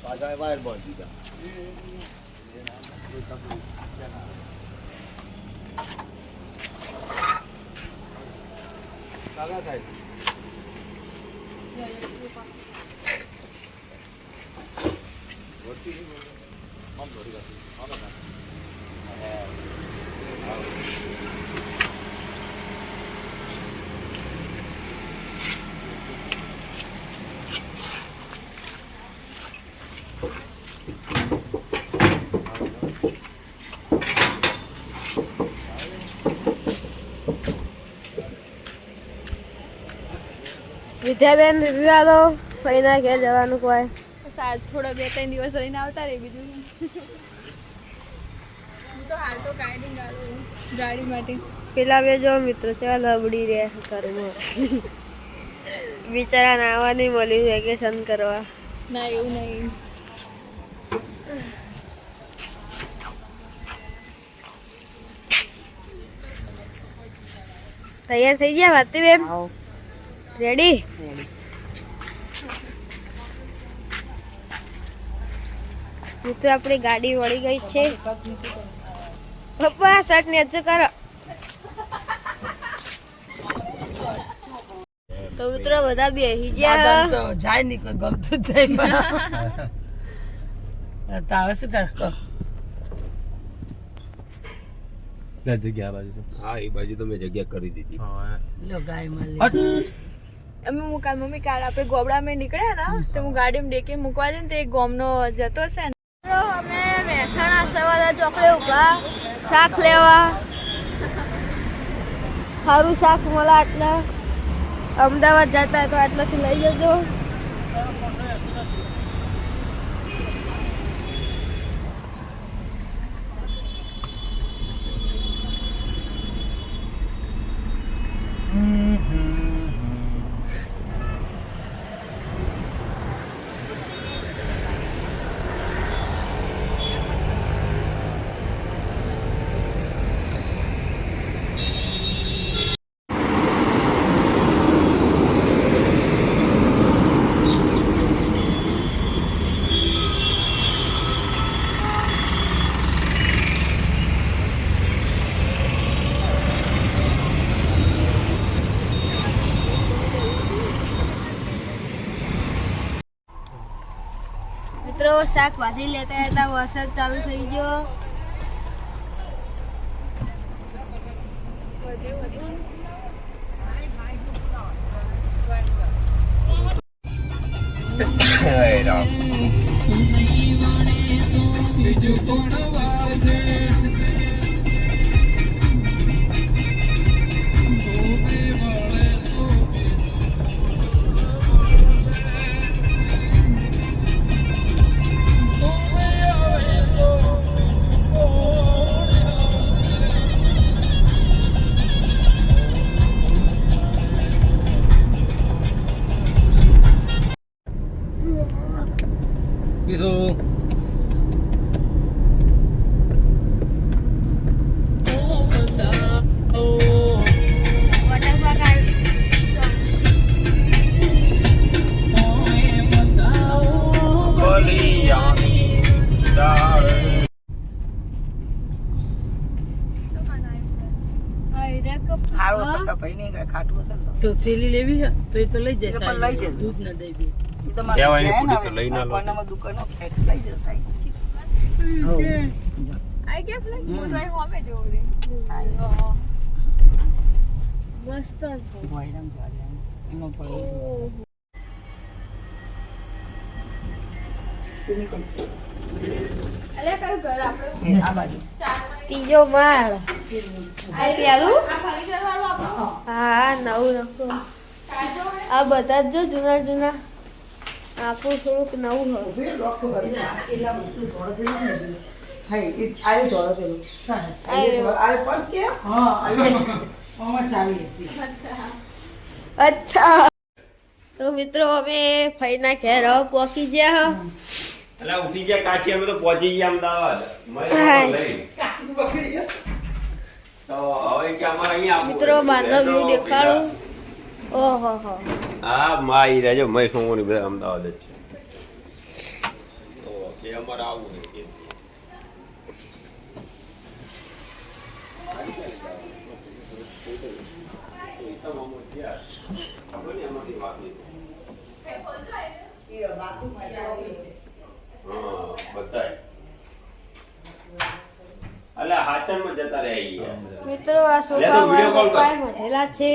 પાછા વાયર બોલ દીધા કાગા સાહેબ વળતી નહીં આમ દોડી ગાતી આમ ના વિદ્યાબેન રિવ્યુ આલો ફઈના ઘેર જવાનું કોઈ સાત થોડા 2-3 દિવસ રહીને આવતા રે બીજું હું તો હાલ તો ગાડી ગાડું ગાડી માટે પેલા બે જો મિત્રો છે લબડી રહ્યા છે ઘરમાં બિચારા નાવા નહીં મળ્યું વેકેશન કરવા ના એવું નહીં તૈયાર થઈ ગયા ભારતીબેન રેડી મિત્રો આપણી ગાડી વળી ગઈ છે પપ્પા શર્ટ નેચે કરો તો મિત્રો બધા બેસી ગયા તો જાય નહીં કોઈ ગમતું જ નહીં પણ તાવે શું કરશો જગ્યા બાજુ હા એ બાજુ તો મેં જગ્યા કરી દીધી લો ગાય મળી અમે મમ્મી કાલ આપણે ગોબડામાં નીકળ્યા ને તો હું ગાડીમાં ડેકી મૂકવા જઈને તે ગોમનો જતો છે ને અમે મહેસાણા સવાલા ચોકડે ઉભા શાક લેવા સારું શાક મળે આટલા અમદાવાદ જતા તો આટલાથી લઈ જજો મિત્રો શાક ભાજી લેતા હતા વરસાદ ચાલુ થઈ ગયો તો થેલી લેવી છે તો એ તો લઈ જાય સાહેબ લઈ જાય દૂધ ન દઈ બે લેવાની પૂરી તો લઈ ના લો દુકાનો ફેટ લઈ જાય સાહેબ આઈ ગયા પ્લાન હું તો અહીં હોમે જોઉં રે મસ્ત વાયરામ ચાલે એમાં પડ્યું અલે કયું ઘર આપણે આ બાજુ ત્રીજો માળ આ પેલું આ ફર્નિચર વાળું આપણું હા નવું નખો આ બધા જ જો જૂના જૂના આપણું થોડુંક નવું હોય એટલા બધું થોડો થઈ ને હા એ આયો થોડો પેલો આ પર્સ કે હા અચ્છા તો મિત્રો અમે ફઈના ઘેર હવે પહોંચી ગયા અલા ઉઠી ગયા કાચી, અમે તો પહોંચી ગયા અમદાવાદ. તો હવે કે અમારે અહીંયા આવવું. મિત્રો બહારનો વ્યૂ દેખાડું. ઓહો હો હા માઈ રહેજો, મય સોમોની બધા અમદાવાદ જ છે. તો કે અમારે આવવું છે. અલા હાચનમાં જતા રહે મિત્રો આ સોફા વાળા પપ્પાએ મઢેલા છે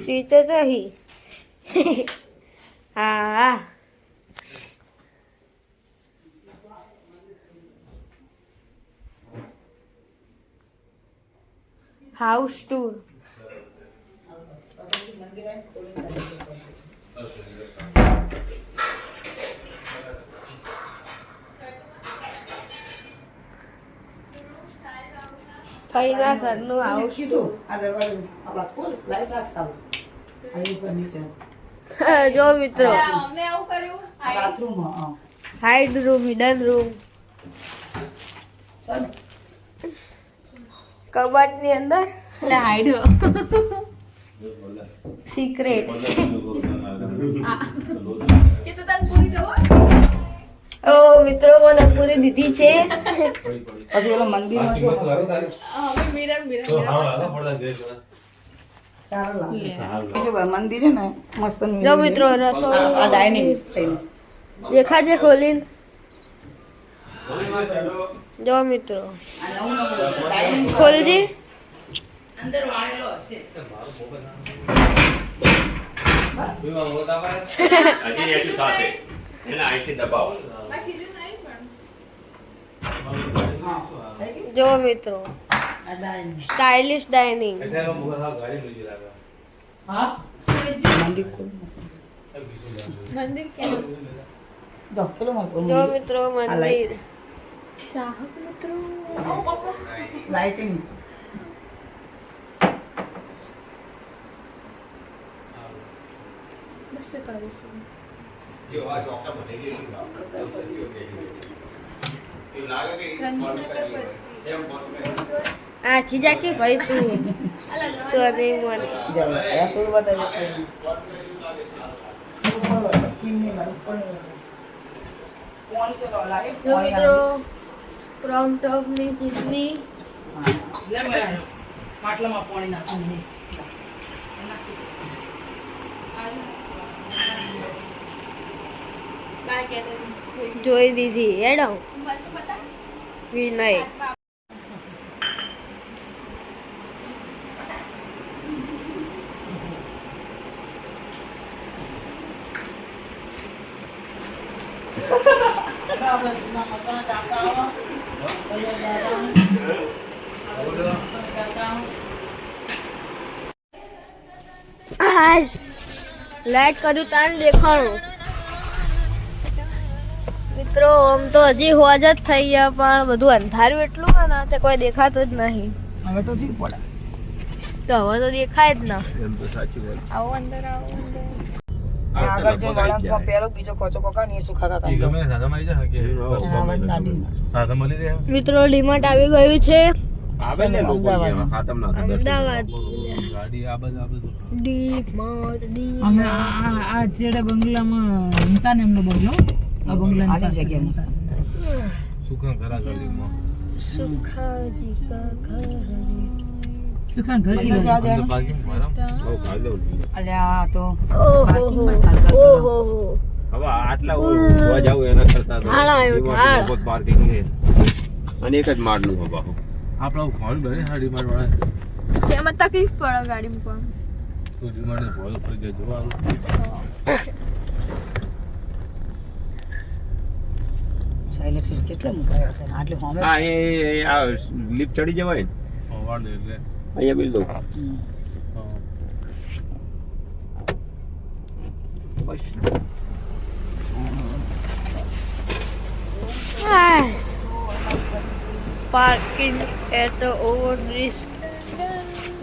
સ્વીચ તો અહીં હા હાઉસ ટૂર ફઈના ઘરનું હાઉસ ટૂર જો મિત્રો અમને આવું કર્યું હાઈડ રૂમ હિડન રૂમ કબાટ ની અંદર એટલે હાઈડ્યો સિક્રેટ કે સુતાન પૂરી દો ઓ મિત્રો મને પૂરી દીધી છે પછી ઓલો મંદિરમાં જો હવે મિરર સારું લાગે જો મંદિર હે ને મસ્ત જો મિત્રો રસોડું આ ડાઇનિંગ થઈને દેખાજે ખોલીને જો મિત્રો ખોલજી અંદર વાળેલો હશે હજી એટલું થશે એને અહીંથી દબાવો. જો મિત્રો આ ડાઇનિંગ સ્ટાઇલિશ ડાઇનિંગ હા મંદિર ખોલ મંદિર ક્યાં દો પેલો મસ્ત જો મિત્રો મંદિર ચાહક મિત્રો લાઇટિંગ બસ કરીશું જો આ ચોકટા બની ગઈ છે. એ લાગે કે સેમ બોસ આખી જા કે ભાઈ તું સોની મને જાવ રસોઈ બતાવે ચીમની બાજુ પણ કોણ છે તો લાગે જો મિત્રો ક્રોમ ટોપ ની ચીટની લે મેં માટલામાં પાણી નાખવાનું બાય કે જોઈ દીધી હેડો મને તો પતા વિનય લાઈટ કર્યું તાન દેખાણું મિત્રો આમ તો હજી હોજ જ થઈ ગયા પણ બધું અંધાર્યું એટલું ને તે કોઈ દેખાતું જ નહીં હવે તો જીવ પડે તો હવે તો દેખાય જ ના એમ તો સાચી વાત. આવો અંદર આવો અંદર આગળ જે વળાંકમાં પેલો બીજો કોચો કોકા ને સુખા કાકા મિત્રો ડીમાર્ટ આવી ગયું છે આવે ને લોકો અહીંયા ખાતમ ના થતા. અમદાવાદ ગાડી આ બધું ડીમાર્ટ અમે આ ચેડે બંગલામાં હિંતા ને એમનો બંગલો આ બંગલા ની જગ્યા મસ્ત સુખા ઘરા ગલીમાં સુખાજી કા ઘર સુખા ઘર કી અંદર પાર્કિંગ મારા ઓ કાઢ દઉં. અલ્યા તો ઓહો હવે આટલા જોવા જાવ એના કરતા તો ઢાળ આવ્યો, ઢાળ. મફત પાર્કિંગ છે અને એક જ માળનું છે બાપુ. આપણા ફોન બને સાડી માર વાળા તેમાં તકલીફ પડે ગાડીમાં પણ તો ડિમાન્ડ ભોલ પર જે જોવાનું સાયલેન્ટ સીટ કેટલા મુકાયા છે આટલે હોમે હા એ આ લિફ્ટ ચડી જવાય ને વાળ દે એટલે અહીંયા બિલ દઉં બસ. Parking at over risk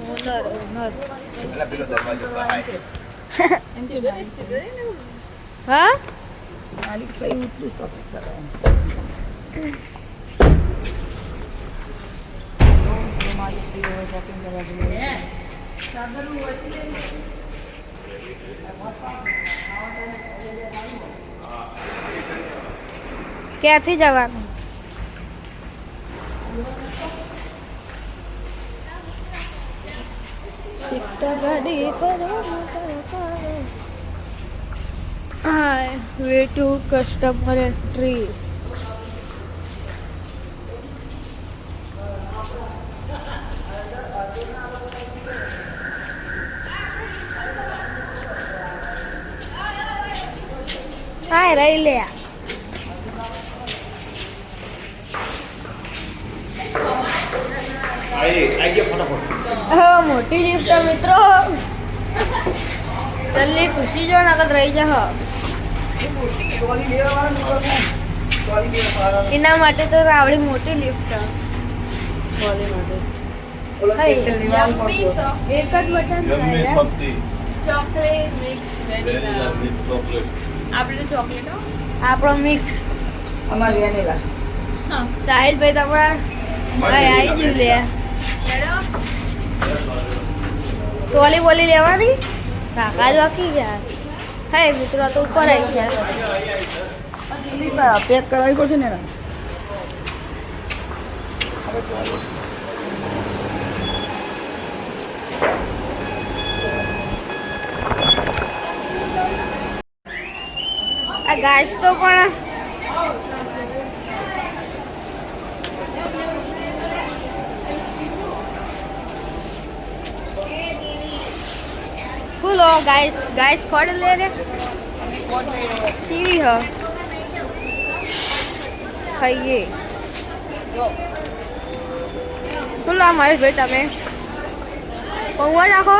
owner પેલા પેલો દરવાજો બહાર હા માલિક કઈ ઉતરી શોપિંગ કરવા શોપિંગ કરવા જોઈએ ક્યાંથી જવાનું ગાડી વે ટુ કસ્ટમર એન્ટ્રી હા રહી લે આઈ ગયો ફટાફટ મોટી લિફ્ટ મિત્રો જલ્દી ખુશી જો નકદ રહી જા એના માટે તો આવડી મોટી લિફ્ટ એક જ બટન ચોકલેટ મિક્સ વેનીલા આપણે ચોકલેટ આપણો મિક્સ અમાર વેનીલા સાહિલભાઈ તમારે આવી જ લે ટ્રોલી બોલી લેવાની કાકા જ વાકી ગયા હે મિત્રો તો ઉપર આવી ગયા પેક કરાવવી પડશે ને આ ઘાસ તો પણ ફૂલો ગાઈસ ખોડ લે રે ટીવી હ ખાઈએ ફૂલો મારી ભાઈ તમે પૌવા નાખો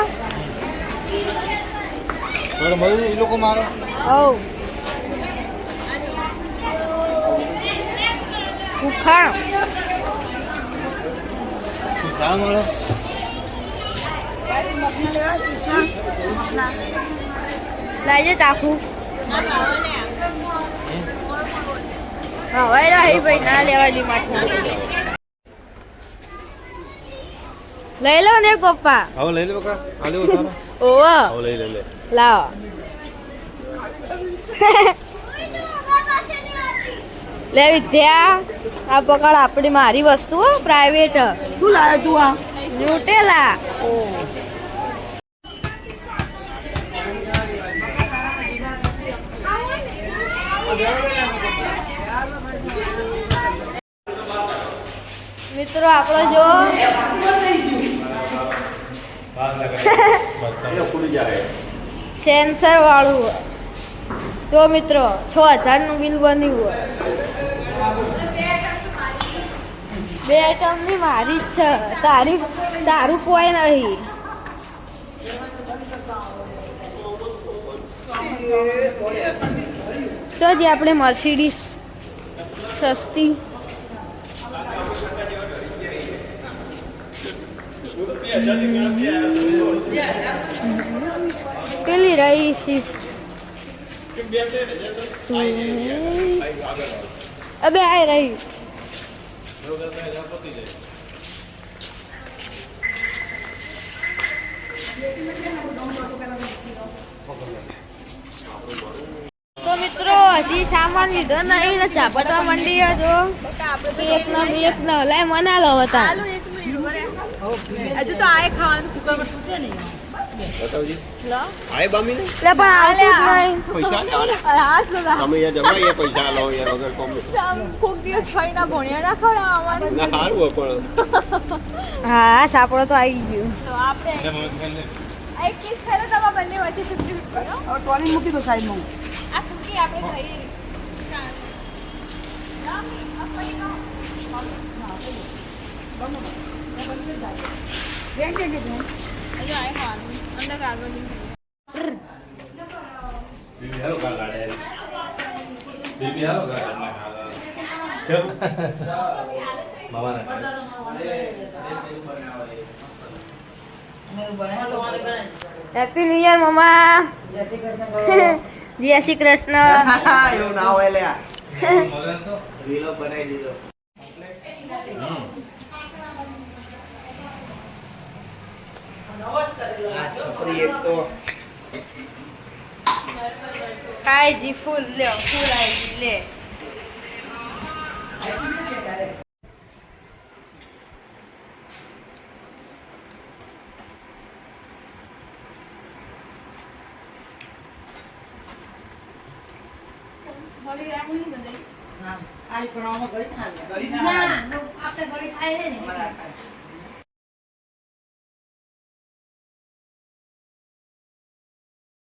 એ લોકો મારો ઓ ઉખાણ મારો લાઈજે તાખું હવે રહી ભાઈ ના લેવાની માટે લઈ લો ને પપ્પા હવે લઈ લે બકા આ લેવો તારો ઓવો હવે લઈ લે લાવો લે વિદ્યા આ પકડ આપણી મારી વસ્તુ પ્રાઇવેટ શું લાવે તું આ ન્યુટેલા મિત્રો આપણો જો સેન્સર વાળું તો મિત્રો 6000 નું બિલ બન્યું હોય બે આઈટમ ની મારી જ છે તારું કોઈ નહીં જો જે આપણે મર્સિડીઝ સસ્તી પેલી રહી શિફ્ટ અબે આ રહી તો મિત્રો હજી સામાન લીધો નહીં ને ચાપટવા માંડી જો એક ના લાય મના લો હતા હજુ તો આય ખાવાનું કુકર પર તૂટે નહીં બતાવજી લો આય બામી ને એટલે પણ આવતું જ નહીં પૈસા લેવાના હાસ લો તમે યાર જમાઈએ પૈસા લો યાર વગર કોમ કોક દિવસ ખાઈના ભણ્યા ના ખવડાવવા ના સારું પણ હા સાપડો તો આવી ગયું તો આપણે એક પીસ ખાઈ લો તમારા બંને વચ્ચે 50-50 હો હવે ટ્રોલી મૂકી દો સાઈડમાં આ કુકી આપણે ખાઈએ હજુ આય ખાવાનું અંદર ગાળવાની બેબી હાલો ગાડા બેબી હાલો ગાડા હેપી ન્યુ યર મમ્મા. જય શ્રી કૃષ્ણ. એવું ના હોય લે રીલો બનાવી દીધો આ છોકરી એક તો કાયજી ફૂલ લ્યો, ફૂલ આવી લે. આ પણ આમાં ઘડી ના